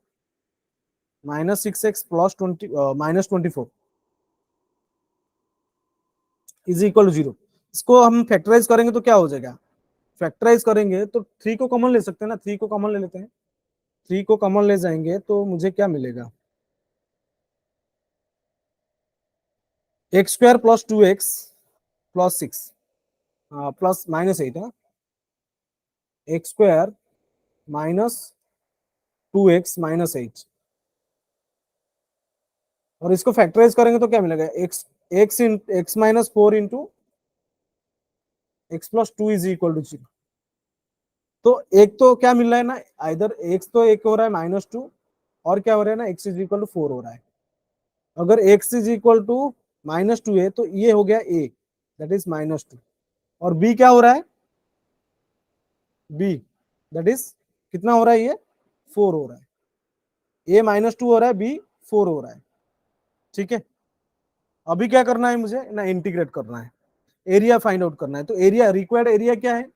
-6x plus 20 -24 is equal to 0। इसको हम फैक्टराइज करेंगे तो क्या हो जाएगा, फैक्टराइज करेंगे तो 3 को कॉमन ले सकते हैं ना, 3 को कॉमन ले लेते हैं। 3 को कॉमन ले जाएंगे तो मुझे क्या मिलेगा, x² plus 2x plus 6 plus -8 है, x² -2x -8, और इसको फैक्टराइज करेंगे तो क्या मिलेगा, x -4 into x+2 is equal to 0। तो एक तो क्या मिल रहा है ना, इधर x तो एक हो रहा है -2, और क्या हो रहा है ना, x इज इक्वल टू 4 हो रहा है। अगर x इज इक्वल टू -2 है तो ये हो गया a, दैट इज -2, और b क्या हो रहा है, b दैट इज कितना हो रहा है, ये 4 हो रहा है। a -2 हो रहा है, b 4 हो रहा है। ठीक है, अभी क्या करना है मुझे ना, इंटीग्रेट करना है, एरिया फाइंड आउट करना है। तो एरिया, रिक्वायर्ड एरिया क्या है,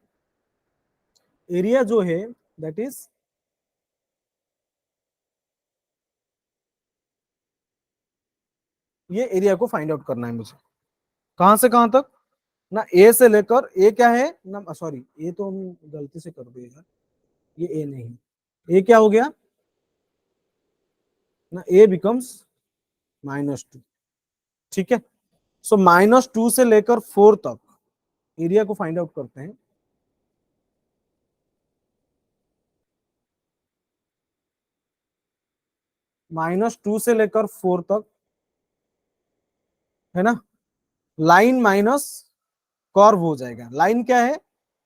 एरिया जो है दैट इज, ये एरिया को फाइंड आउट करना है मुझे, कहां से कहां तक ना, ए से लेकर, ए क्या है ना, सॉरी ए तो हम गलती से कर दिए यार, ये ए नहीं, ए क्या हो गया ना, ए बिकम्स -2। ठीक है, सो -2 से लेकर 4 तक एरिया को फाइंड आउट करते हैं। -2 से लेकर 4 तक है ना, लाइन माइनस कर्व हो जाएगा। लाइन क्या है,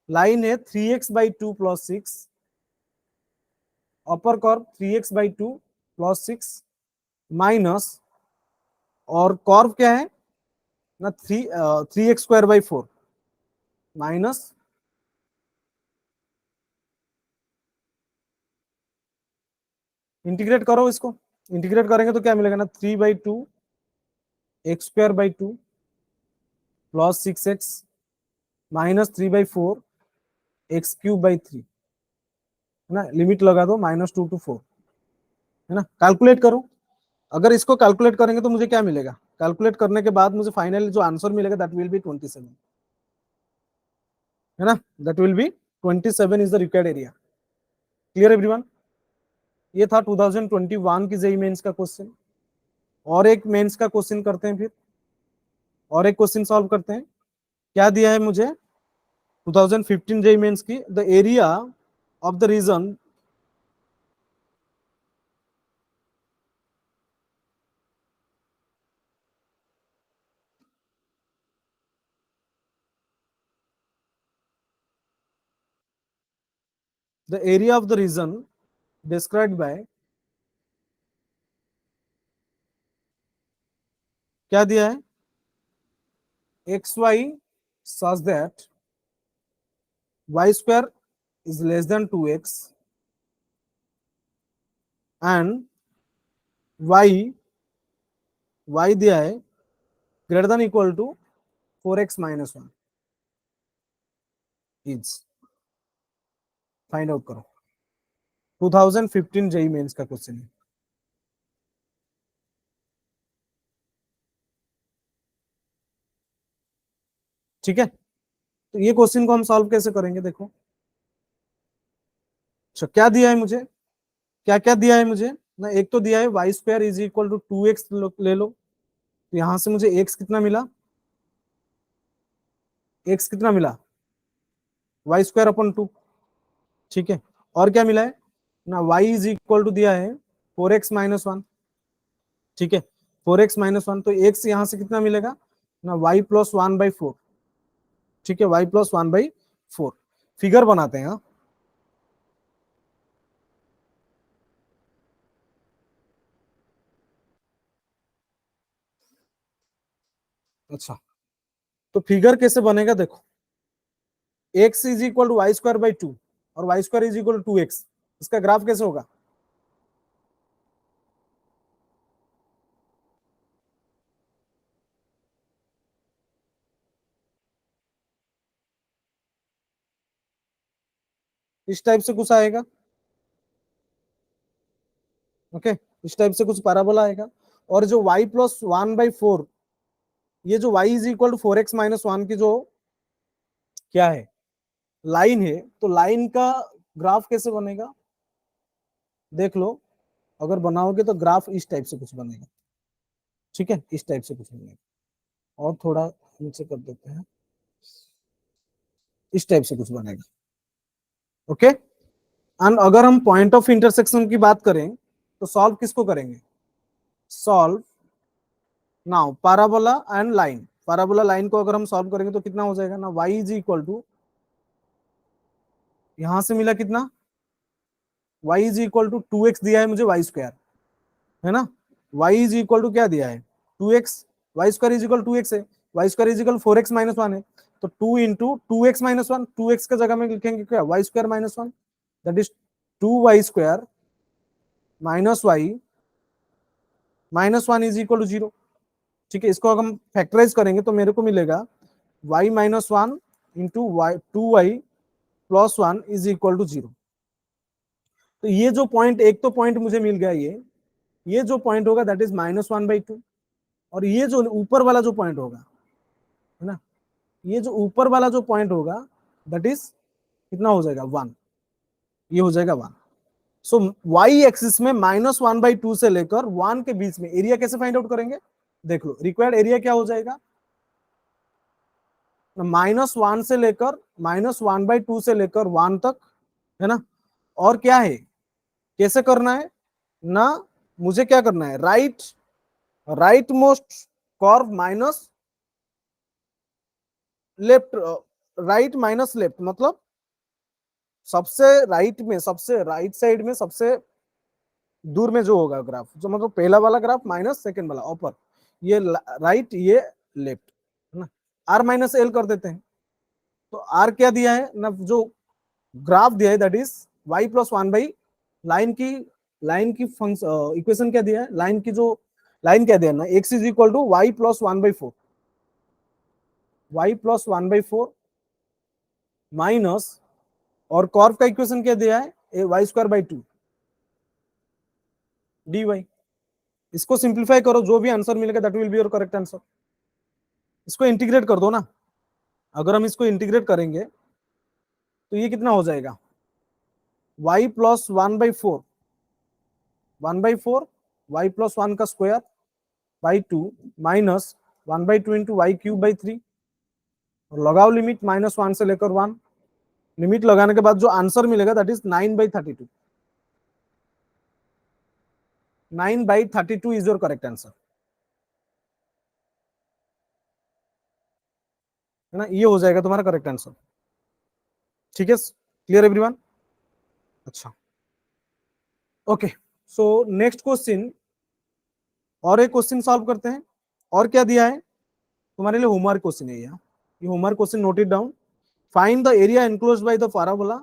लाइन है 3x/2 plus 6, upper curve 3x/2 plus 6 minus, और कर्व क्या है ना, 3x² 4 माइनस, इंटीग्रेट करो इसको, इंटीग्रेट करेंगे तो क्या मिलेगा ना, 3/2 x² 2 प्लस 6x -3/4 x³ 3 है ना, लिमिट लगा दो -2 to 4 है ना, कैलकुलेट करो। अगर इसको कैलकुलेट करेंगे तो मुझे क्या मिलेगा, कैलकुलेट करने के बाद मुझे फाइनली जो आंसर मिलेगा दैट विल बी 27 है ना, that will B 27 is the required area. Clear everyone, ये था 2021 की जेईई मेंस का क्वेश्चन। और एक मेंस का क्वेश्चन करते हैं फिर, और एक क्वेश्चन सॉल्व करते हैं। क्या दिया है मुझे 2015 जेईई मेंस की, the area of the region, the area of the region described by, क्या दिया है, x y such that y² is less than 2x and y दिया है greater than equal to 4x-1 is, find out करो। 2015 JEE mains का question है। ठीक है, तो ये क्वेश्चन को हम सॉल्व कैसे करेंगे, देखो। अच्छा, क्या दिया है मुझे, क्या क्या दिया है मुझे ना, एक तो दिया है y² is equal to 2x ले लो, तो यहां से मुझे x कितना मिला, x कितना मिला, y² 2। ठीक है, और क्या मिला है ना, y इज इक्वल टू दिया है 4x-1। ठीक है, 4x-1, तो x यहां से कितना मिलेगा ना, y+1/4। ठीक है, y+1/4। फिगर बनाते हैं, हाँ। अच्छा, तो फिगर कैसे बनेगा, देखो, x is equal to y² 2 और y² is equal to 2x, इसका ग्राफ कैसे होगा, इस टाइप से कुछ आएगा, ओके इस टाइप से कुछ पैराबोला आएगा। और जो y प्लस 1/4, ये जो y is equal to 4x minus 1 की जो क्या है लाइन है, तो लाइन का ग्राफ कैसे बनेगा देख लो। अगर बनाओगे तो ग्राफ इस टाइप से कुछ बनेगा, ठीक है इस टाइप से कुछ बनेगा। और थोड़ा नीचे कर देते हैं, इस टाइप से कुछ बनेगा, ओके। एंड अगर हम पॉइंट ऑफ इंटरसेक्शन की बात करें तो सॉल्व किसको करेंगे, solve now parabola and line. Parabola line को अगर हम सॉल्व करेंगे तो कितना हो जाएगा ना, y इज इक्वल टू, यहां से मिला कितना, y is equal to 2x दिया है मुझे y स्क्वायर, है ना। y इज इक्वल टू क्या दिया है 2x, y square is equal 2x है, y square is equal 4x minus 1 है। तो 2 इंटू 2x माइनस 1, 2x के जगह में लिखेंगे क्या y square minus 1, that is 2y square minus y minus 1 is equal to 0, ठीक है। इसको अगर हम फैक्टराइज करेंगे तो मेरे को मिलेगा y minus 1 into y 2y plus 1 is equal to 0। तो ये जो पॉइंट, एक तो पॉइंट मुझे मिल गया, ये जो पॉइंट होगा दैट इज -1/2, और ये जो ऊपर वाला जो पॉइंट होगा, है ना, ये जो ऊपर वाला जो पॉइंट होगा दैट इज कितना हो जाएगा 1, ये हो जाएगा 1। सो वाई एक्सिस में -1/2 से लेकर 1 के बीच में एरिया कैसे फाइंड आउट करेंगे, देख लो। रिक्वायर्ड एरिया क्या हो जाएगा, -1 से लेकर -1/2 से लेकर 1 तक, है ना। और क्या है, कैसे करना है ना, मुझे क्या करना है, right most curve minus left, right minus left, मतलब सबसे राइट में, सबसे राइट साइड में सबसे दूर में जो होगा ग्राफ, जो मतलब पहला वाला ग्राफ माइनस सेकंड वाला ऊपर, ये राइट ये लेफ्ट, है ना। आर माइनस एल कर देते हैं। तो आर क्या दिया है ना, जो ग्राफ दिया है that is y plus 1/, line की फंक्शन इक्वेशन क्या दिया है, लाइन की जो लाइन क्या दिया है ना, x is equal to y plus 1/4, y plus 1/4 minus, और कर्व का इक्वेशन क्या दिया है y स्क्वायर बाई 2 dy। इसको सिंप्लीफाई करो, जो भी आंसर मिलेगा that will be your correct answer. इसको इंटीग्रेट कर दो ना, अगर हम इसको इंटीग्रेट करेंगे तो ये कितना हो जाएगा, y प्लस 1/4, 1/4 y प्लस 1 का square by 2 minus 1/2 into y cube by 3, और लगाओ लिमिट -1 से लेकर 1। लिमिट लगाने के बाद जो आंसर मिलेगा that is 9/32, 9/32 is your correct answer, है ना। ये हो जाएगा तुम्हारा करेक्ट आंसर, ठीक है। क्लियर एवरीवन, अच्छा ओके। सो नेक्स्ट क्वेश्चन, और एक क्वेश्चन सॉल्व करते हैं। और क्या दिया है तुम्हारे लिए, होमवर्क क्वेश्चन है ये homework question, note it down. Find the area enclosed by the parabola,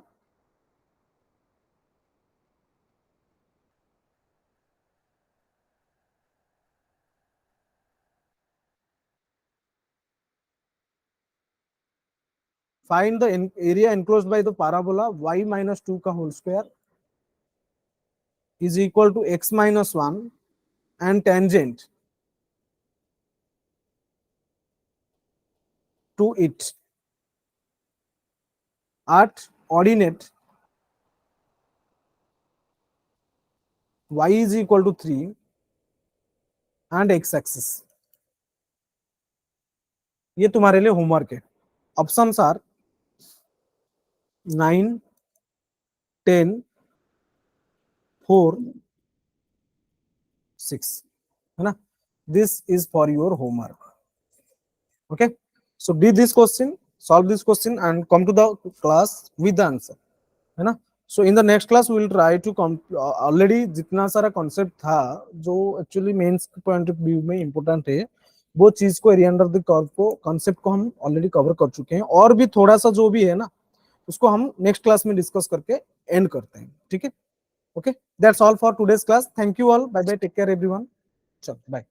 find the area enclosed by the parabola y minus 2 का whole square is equal to x minus 1 and tangent to it at ordinate y is equal to 3 and x axis। ये तुम्हारे लिए homework है। Options are 9, 10, 4, 6, है ना। This is for your homework, okay. So the this question, solve this question and come to the class with the answer, है ना। So in the next class we will try to already जितना सारा concept था जो actually mains point of view में important है, वो चीज को एरिया अंडर द कर्व को कॉन्सेप्ट को हम ऑलरेडी कवर कर चुके हैं। और भी थोड़ा सा जो भी है ना, उसको हम नेक्स्ट क्लास में डिस्कस करके एंड करते हैं, ठीक है। Okay, that's all for today's class. Thank you all, bye bye, take care everyone, चलो बाय।